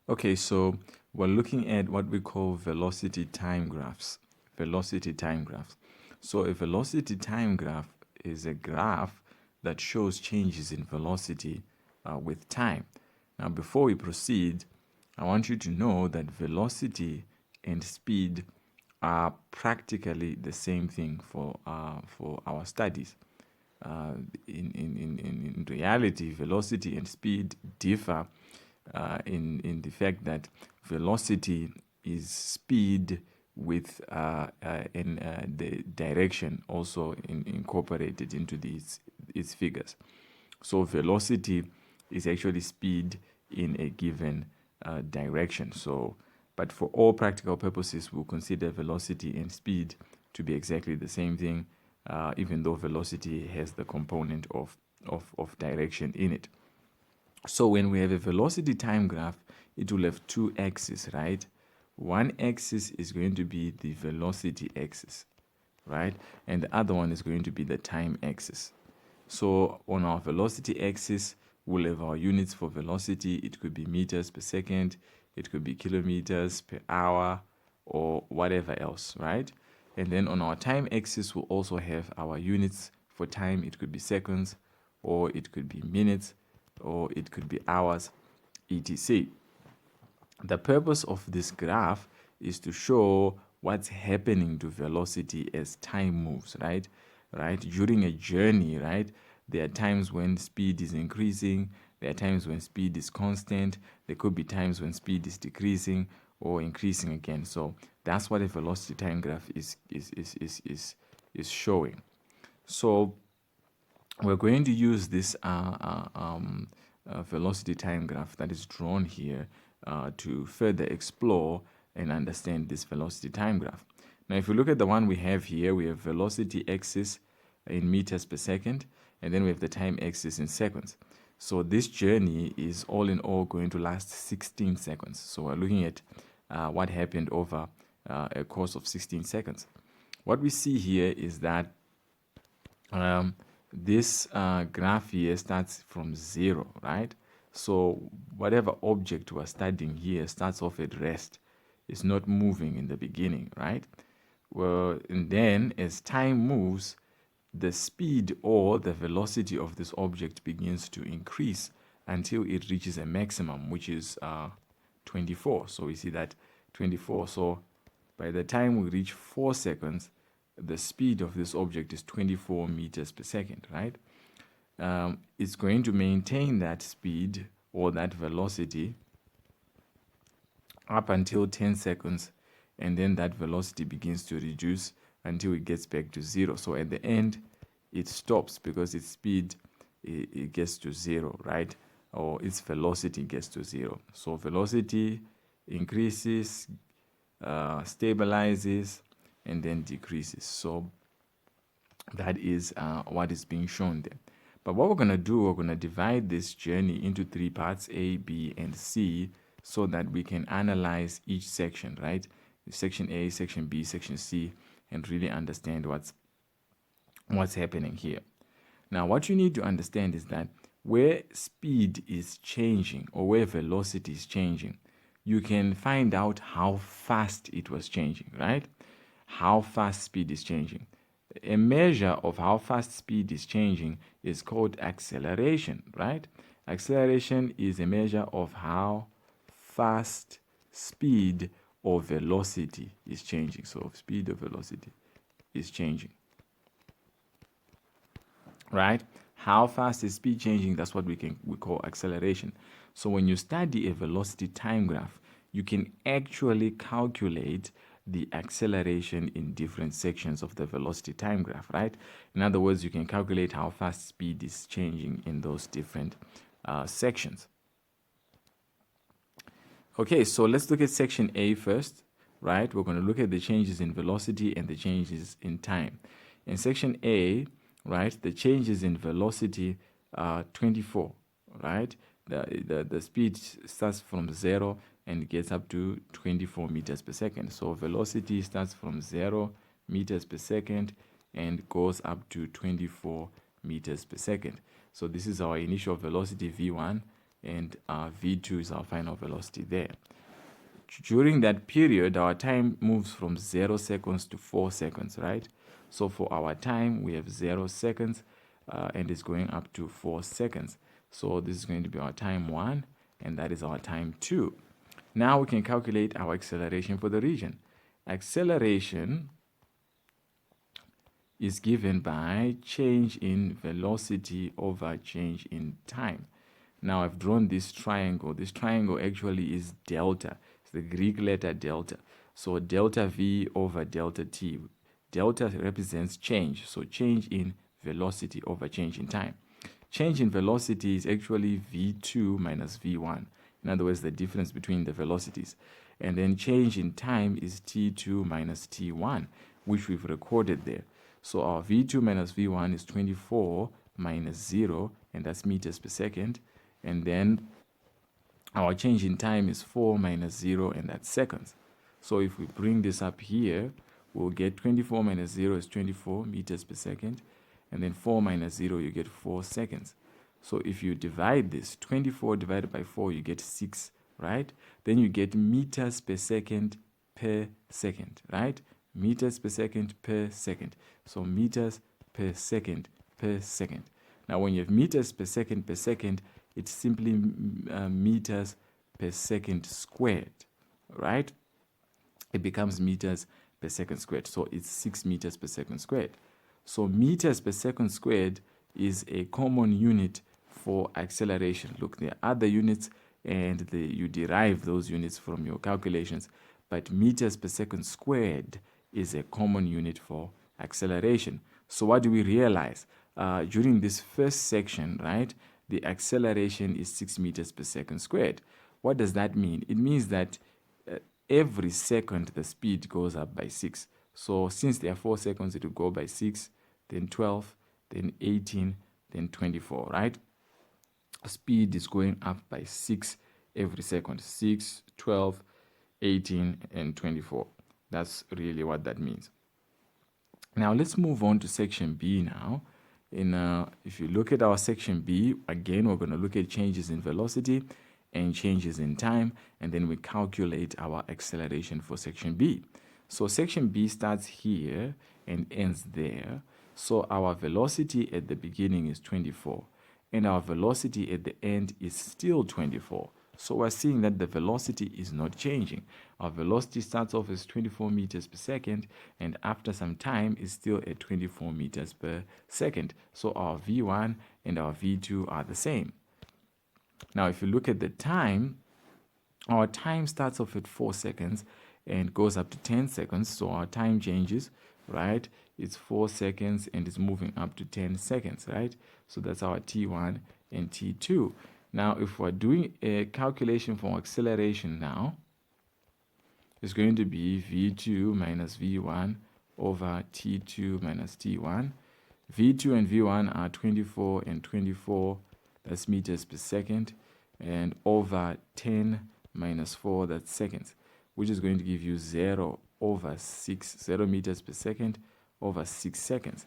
Okay, so we're looking at what we call velocity time graphs. Velocity time graphs. So a velocity time graph is a graph that shows changes in velocity with time. Now, before we proceed, I want you to know that velocity and speed are practically the same thing for our studies. In reality, velocity and speed differ in the fact that velocity is speed with the direction also incorporated into its figures. So velocity is actually speed in a given direction. So, but for all practical purposes, we'll consider velocity and speed to be exactly the same thing, even though velocity has the component of direction in it. So when we have a velocity time graph, it will have two axes, right? One axis is going to be the velocity axis, right? And the other one is going to be the time axis. So on our velocity axis, we'll have our units for velocity. It could be meters per second, it could be kilometers per hour, or whatever else, right? And then on our time axis, we'll also have our units for time. It could be seconds, or it could be minutes, or it could be hours, etc. The purpose of this graph is to show what's happening to velocity as time moves, right? During a journey, right? There are times when speed is increasing, there are times when speed is constant, there could be times when speed is decreasing or increasing again. So that's what a velocity time graph is showing. So we're going to use this velocity time graph that is drawn here to further explore and understand this velocity time graph. Now, if you look at the one we have here, we have velocity axis in meters per second, and then we have the time axis in seconds. So this journey is all in all going to last 16 seconds. So we're looking at what happened over a course of 16 seconds. What we see here is that this graph here starts from 0, right? So whatever object we're studying here starts off at rest. It's not moving in the beginning, right? Well, and then as time moves, the speed or the velocity of this object begins to increase until it reaches a maximum, which is 24. So we see that 24. So by the time we reach 4 seconds, the speed of this object is 24 meters per second, right? It's going to maintain that speed or that velocity up until 10 seconds, and then that velocity begins to reduce until it gets back to 0. So at the end, it stops because its speed it gets to 0, right? Or its velocity gets to 0. So velocity increases, stabilizes, and then decreases. So that is what is being shown there. But what we're going to do, we're going to divide this journey into 3 parts, A, B, and C, so that we can analyze each section, right? Section A, section B, section C, and really understand what's happening here. Now, what you need to understand is that where speed is changing or where velocity is changing, you can find out how fast it was changing, right? How fast speed is changing. A measure of how fast speed is changing is called acceleration, right? Acceleration is a measure of how fast speed or velocity is changing. So speed or velocity is changing, right? How fast is speed changing? That's what we call acceleration. So when you study a velocity time graph, you can actually calculate the acceleration in different sections of the velocity time graph, right? In other words, you can calculate how fast speed is changing in those different sections. Okay, so let's look at section A first, right? We're going to look at the changes in velocity and the changes in time. In section A, right, the changes in velocity are 24, right? The speed starts from 0 and gets up to 24 meters per second. So velocity starts from 0 meters per second and goes up to 24 meters per second. So this is our initial velocity v1, and v2 is our final velocity there. During that period, our time moves from 0 seconds to 4 seconds, right? So for our time, we have 0 seconds, and it's going up to 4 seconds. So this is going to be our time 1, and that is our time 2. Now we can calculate our acceleration for the region. Acceleration is given by change in velocity over change in time. Now I've drawn this triangle. This triangle actually is delta. It's the Greek letter delta. So delta V over delta T. Delta represents change. So change in velocity over change in time. Change in velocity is actually V2 minus V1. In other words, the difference between the velocities. And then change in time is T2 minus T1, which we've recorded there. So our V2 minus V1 is 24 minus 0, and that's meters per second. And then our change in time is 4 minus 0, and that's seconds. So if we bring this up here, we'll get 24 minus 0 is 24 meters per second. And then 4 minus 0, you get 4 seconds. So if you divide this, 24 divided by 4, you get 6, right? Then you get meters per second, right? Meters per second per second. So meters per second per second. Now when you have meters per second, it's simply meters per second squared, right? It becomes meters per second squared. So it's 6 meters per second squared. So meters per second squared is a common unit for acceleration. Look, there are other units, and you derive those units from your calculations, but meters per second squared is a common unit for acceleration. So what do we realize? During this first section, right, the acceleration is 6 meters per second squared. What does that mean? It means that every second the speed goes up by 6. So since there are 4 seconds, it will go by 6, then 12, then 18, then 24, right? Speed is going up by 6 every second. 6, 12, 18, and 24. That's really what that means. Now let's move on to section B now. If you look at our section B, again, we're going to look at changes in velocity and changes in time, and then we calculate our acceleration for section B. So section B starts here and ends there. So our velocity at the beginning is 24, and our velocity at the end is still 24. So we're seeing that the velocity is not changing. Our velocity starts off as 24 meters per second, and after some time is still at 24 meters per second. So our V1 and our V2 are the same. Now, if you look at the time, our time starts off at 4 seconds and goes up to 10 seconds. So our time changes, right? It's 4 seconds and it's moving up to 10 seconds, right? So that's our T1 and T2. Now, if we're doing a calculation for acceleration now, it's going to be V2 minus V1 over T2 minus T1. V2 and V1 are 24 and 24, that's meters per second, and over 10 minus 4, that's seconds, which is going to give you 0 over 6, 0 meters per second over 6 seconds,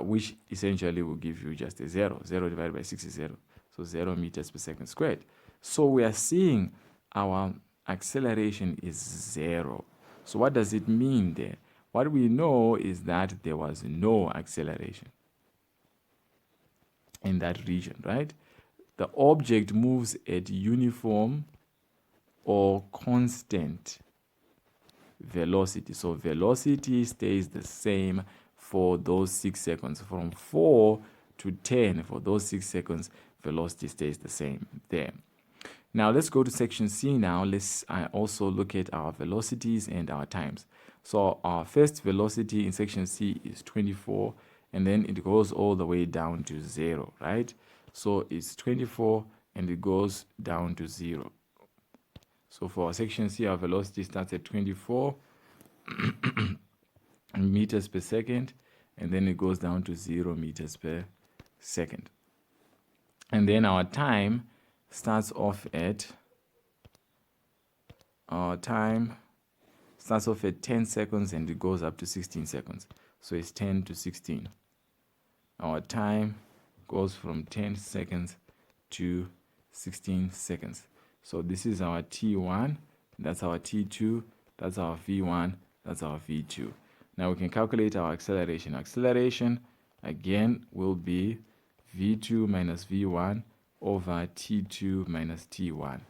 which essentially will give you just a 0. 0 divided by 6 is 0. So 0 meters per second squared. So we are seeing our acceleration is 0. So what does it mean there? What we know is that there was no acceleration in that region, right? The object moves at uniform or constant velocity. So velocity stays the same for those 6 seconds. From 4 to 10, for those 6 seconds, velocity stays the same there. Now let's go to section C now. Let's also look at our velocities and our times. So our first velocity in section C is 24, and then it goes all the way down to 0, right? So it's 24 and it goes down to 0. So for our section C, our velocity starts at 24 meters per second, and then it goes down to 0 meters per second. And then our time starts off at 10 seconds and it goes up to 16 seconds. So it's 10 to 16. Our time goes from 10 seconds to 16 seconds. So this is our T1, that's our T2, that's our V1, that's our V2. Now we can calculate our acceleration. Acceleration, again, will be V2 minus V1 over T2 minus T1,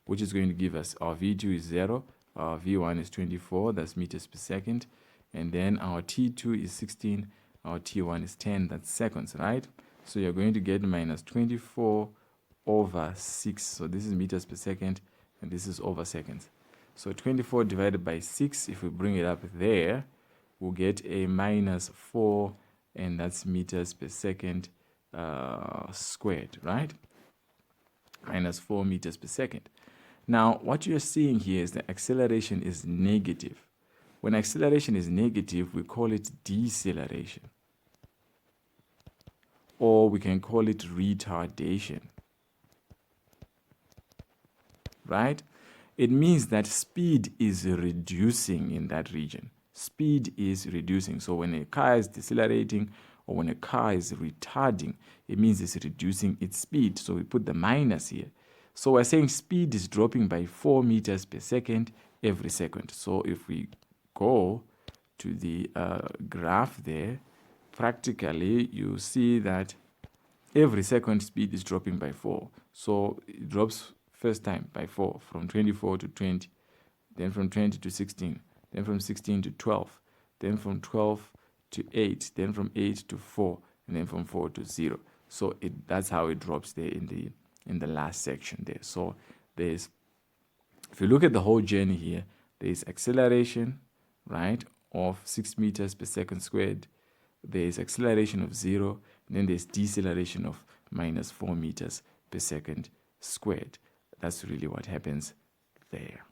which is going to give us our V2 is 0, our V1 is 24, that's meters per second, and then our T2 is 16, our T1 is 10, that's seconds, right? So you're going to get minus 24 over 6, so this is meters per second, and this is over seconds. So 24 divided by 6, if we bring it up there, we'll get a minus 4, and that's meters per second squared, right? Minus 4 meters per second. Now, what you're seeing here is the acceleration is negative. When acceleration is negative, we call it deceleration. Or we can call it retardation. Right? It means that speed is reducing in that region. Speed is reducing. So when a car is decelerating or when a car is retarding, it means it's reducing its speed. So we put the minus here. So we're saying speed is dropping by 4 meters per second every second. So if we go to the graph there, practically you see that every second speed is dropping by 4. So it drops first time by 4, from 24 to 20, then from 20 to 16, then from 16 to 12, then from 12 to 8, then from 8 to 4, and then from 4 to 0. So that's how it drops there in the last section there. So there's, if you look at the whole journey here, there's acceleration, right, of 6 meters per second squared. There's acceleration of 0, and then there's deceleration of minus 4 meters per second squared. That's really what happens there.